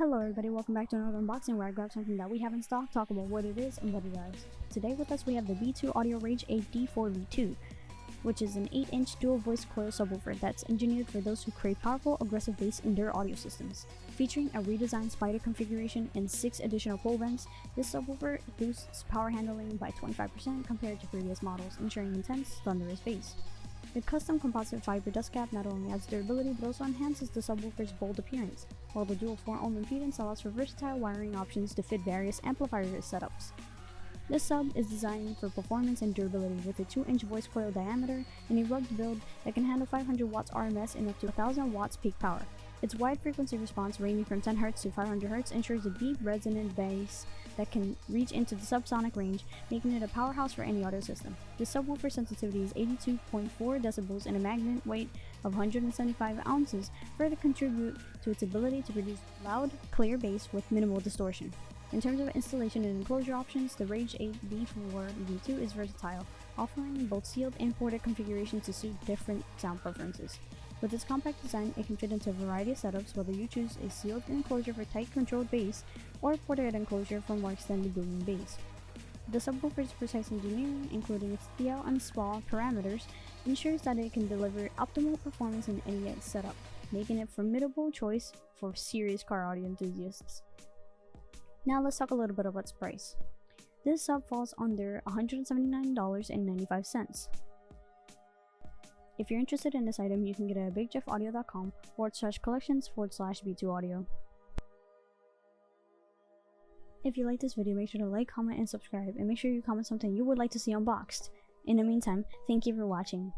Hello everybody, welcome back to another unboxing where I grab something that we have in stock, talk about what it is and what it does. Today with us we have the B2 Audio RAGE8-D4-V2, which is an 8-inch dual voice coil subwoofer that's engineered for those who crave powerful, aggressive bass in their audio systems. Featuring a redesigned spider configuration and 6 additional pole vents, this subwoofer boosts power handling by 25% compared to previous models, ensuring intense, thunderous bass. The custom composite fiber dustcap not only adds durability but also enhances the subwoofer's bold appearance, while the dual 4-ohm impedance allows for versatile wiring options to fit various amplifier setups. This sub is designed for performance and durability with a 2-inch voice coil diameter and a rugged build that can handle 500 Watts RMS and up to 1000 watts peak power. Its wide frequency response ranging from 10 Hz to 500 Hz ensures a deep resonant bass that can reach into the subsonic range, making it a powerhouse for any audio system. The subwoofer sensitivity is 82.4 decibels and a magnet weight of 175 ounces further contribute to its ability to produce loud, clear bass with minimal distortion. In terms of installation and enclosure options, the RAGE8-D4-V2 is versatile, offering both sealed and ported configurations to suit different sound preferences. With its compact design, it can fit into a variety of setups, whether you choose a sealed enclosure for tight controlled bass or a ported enclosure for more extended booming bass. The subwoofer's precise engineering, including its TL and SPA parameters, ensures that it can deliver optimal performance in any setup, making it a formidable choice for serious car audio enthusiasts. Now let's talk a little bit about its price. This sub falls under $179.95. If you're interested in this item, you can get it at bigjeffaudio.com/collections/B2 Audio. If you like this video, make sure to like, comment, and subscribe, and make sure you comment something you would like to see unboxed. In the meantime, thank you for watching.